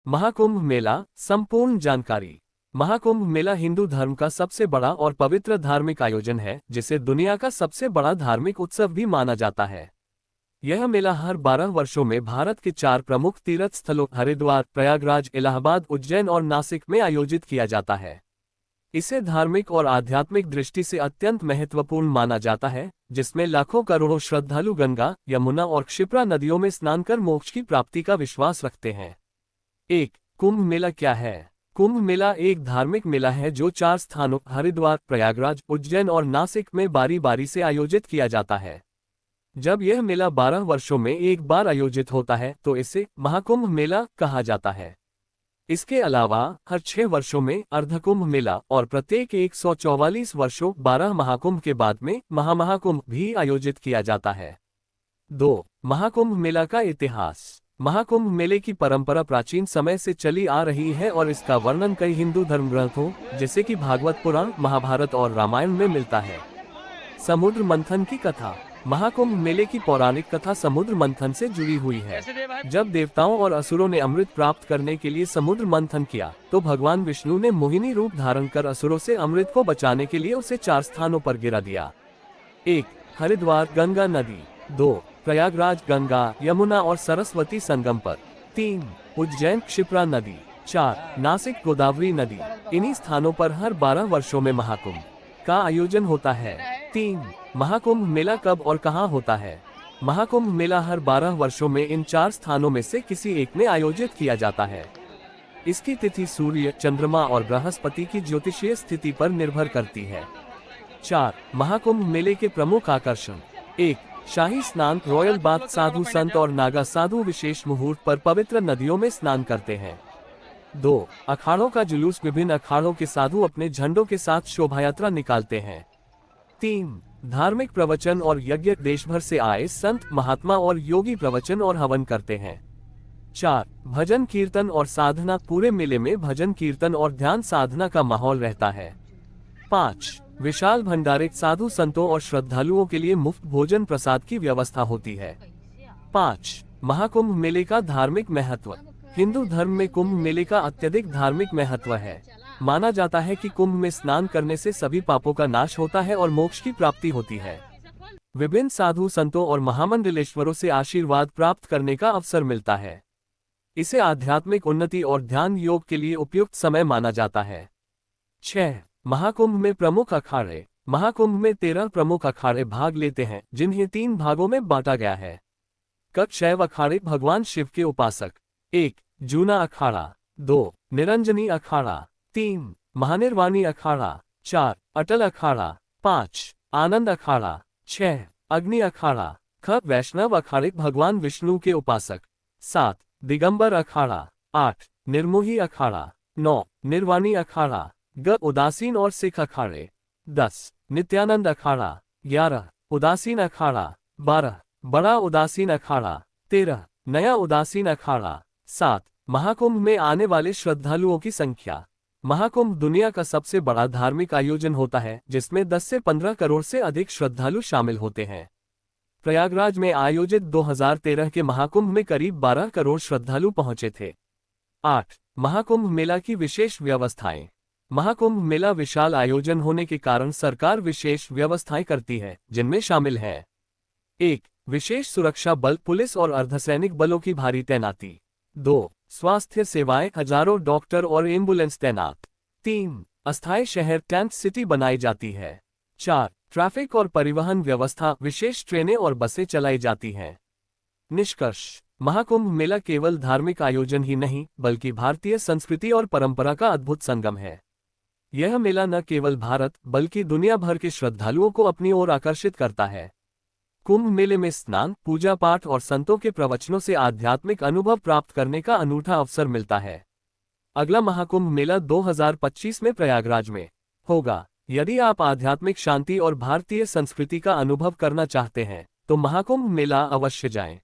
महाकुंभ मेला संपूर्ण जानकारी। महाकुंभ मेला हिंदू धर्म का सबसे बड़ा और पवित्र धार्मिक आयोजन है, जिसे दुनिया का सबसे बड़ा धार्मिक उत्सव भी माना जाता है। यह मेला हर 12 वर्षों में भारत के 4 प्रमुख तीर्थ स्थलों हरिद्वार, प्रयागराज, इलाहाबाद, उज्जैन और नासिक में आयोजित किया जाता है। इसे धार्मिक और आध्यात्मिक दृष्टि से अत्यंत महत्वपूर्ण माना जाता है, जिसमें लाखों करोड़ों श्रद्धालु गंगा, यमुना और क्षिप्रा नदियों में स्नान कर मोक्ष की प्राप्ति का विश्वास रखते हैं। कुंभ मेला क्या है? कुंभ मेला एक धार्मिक मेला है जो 4 स्थानों हरिद्वार, प्रयागराज, उज्जैन और नासिक में बारी बारी से आयोजित किया जाता है। जब यह मेला 12 वर्षों में एक बार आयोजित होता है तो इसे महाकुंभ मेला कहा जाता है। इसके अलावा हर 6 वर्षों में अर्धकुंभ मेला और प्रत्येक 144 वर्षों 12 महाकुंभ के बाद में महामहाकुंभ भी आयोजित किया जाता है। 2. महाकुंभ मेला का इतिहास। महाकुंभ मेले की परंपरा प्राचीन समय से चली आ रही है और इसका वर्णन कई हिंदू धर्म ग्रंथों जैसे कि भागवत पुराण, महाभारत और रामायण में मिलता है। समुद्र मंथन की कथा। महाकुंभ मेले की पौराणिक कथा समुद्र मंथन से जुड़ी हुई है। जब देवताओं और असुरों ने अमृत प्राप्त करने के लिए समुद्र मंथन किया तो भगवान विष्णु ने मोहिनी रूप धारण कर असुरों से अमृत को बचाने के लिए उसे 4 स्थानों पर गिरा दिया। 1. हरिद्वार गंगा नदी। 2. प्रयागराज गंगा, यमुना और सरस्वती संगम पर। 3. उज्जैन क्षिप्रा नदी। 4. नासिक गोदावरी नदी। इन्हीं स्थानों पर हर 12 वर्षों में महाकुंभ का आयोजन होता है। 3. महाकुंभ मेला कब और कहां होता है? महाकुंभ मेला हर 12 वर्षों में इन 4 स्थानों में से किसी एक में आयोजित किया जाता है। इसकी तिथि सूर्य, चंद्रमा और बृहस्पति की ज्योतिषीय स्थिति पर निर्भर करती है। 4. महाकुंभ मेले के प्रमुख आकर्षण। 1. शाही स्नान, रॉयल बाथ। साधु संत और नागा साधु विशेष मुहूर्त पर पवित्र नदियों में स्नान करते हैं। 2. अखाड़ों का जुलूस। विभिन्न अखाड़ों के साधु अपने झंडों के साथ शोभायात्रा निकालते हैं। 3. धार्मिक प्रवचन और यज्ञ। देश भर से आए संत, महात्मा और योगी प्रवचन और हवन करते हैं। 4. भजन कीर्तन और साधना। पूरे मेले में भजन कीर्तन और ध्यान साधना का माहौल रहता है। 5. विशाल भंडारे। साधु संतों और श्रद्धालुओं के लिए मुफ्त भोजन प्रसाद की व्यवस्था होती है। 5. महाकुंभ मेले का धार्मिक महत्व। हिंदू धर्म में कुंभ मेले का अत्यधिक धार्मिक महत्व है। माना जाता है कि कुंभ में स्नान करने से सभी पापों का नाश होता है और मोक्ष की प्राप्ति होती है। विभिन्न साधु संतों और महामंडलेश्वरों से आशीर्वाद प्राप्त करने का अवसर मिलता है। इसे आध्यात्मिक उन्नति और ध्यान योग के लिए उपयुक्त समय माना जाता है। 6. महाकुंभ में प्रमुख अखाड़े। महाकुंभ में 13 प्रमुख अखाड़े भाग लेते हैं, जिन्हें 3 भागों में बांटा गया है। शैव अखाड़े, भगवान शिव के उपासक। 1. जूना अखाड़ा। 2. निरंजनी अखाड़ा। 3. महानिर्वाणी अखाड़ा। 4. अटल अखाड़ा। 5. आनंद अखाड़ा। 6. अग्नि अखाड़ा। वैष्णव अखाड़े, भगवान विष्णु के उपासक। 7. दिगंबर अखाड़ा। 8. निर्मोही अखाड़ा। 9. निर्वाणी अखाड़ा। उदासीन और सिख अखाड़े। 10. नित्यानंद अखाड़ा। 11. उदासीन अखाड़ा। 12. बड़ा उदासीन अखाड़ा। 13. नया उदासीन अखाड़ा। 7. महाकुंभ में आने वाले श्रद्धालुओं की संख्या। महाकुंभ दुनिया का सबसे बड़ा धार्मिक आयोजन होता है, जिसमें 10 से 15 करोड़ से अधिक श्रद्धालु शामिल होते हैं। प्रयागराज में आयोजित 2013 के महाकुंभ में करीब 12 करोड़ श्रद्धालु पहुंचे थे। 8. महाकुंभ मेला की विशेष व्यवस्थाएं। महाकुंभ मेला विशाल आयोजन होने के कारण सरकार विशेष व्यवस्थाएं करती है, जिनमें शामिल है। 1. विशेष सुरक्षा बल, पुलिस और अर्धसैनिक बलों की भारी तैनाती। 2. स्वास्थ्य सेवाएं, हजारों डॉक्टर और एम्बुलेंस तैनात। 3. अस्थायी शहर टेंट सिटी बनाई जाती है। 4. ट्रैफिक और परिवहन व्यवस्था, विशेष ट्रेनें और बसें चलाई जाती हैं। निष्कर्ष। महाकुंभ मेला केवल धार्मिक आयोजन ही नहीं, बल्कि भारतीय संस्कृति और परंपरा का अद्भुत संगम है। यह मेला न केवल भारत बल्कि दुनिया भर के श्रद्धालुओं को अपनी ओर आकर्षित करता है। कुंभ मेले में स्नान, पूजा पाठ और संतों के प्रवचनों से आध्यात्मिक अनुभव प्राप्त करने का अनूठा अवसर मिलता है। अगला महाकुंभ मेला 2025 में प्रयागराज में होगा। यदि आप आध्यात्मिक शांति और भारतीय संस्कृति का अनुभव करना चाहते हैं तो महाकुंभ मेला अवश्य जाएं।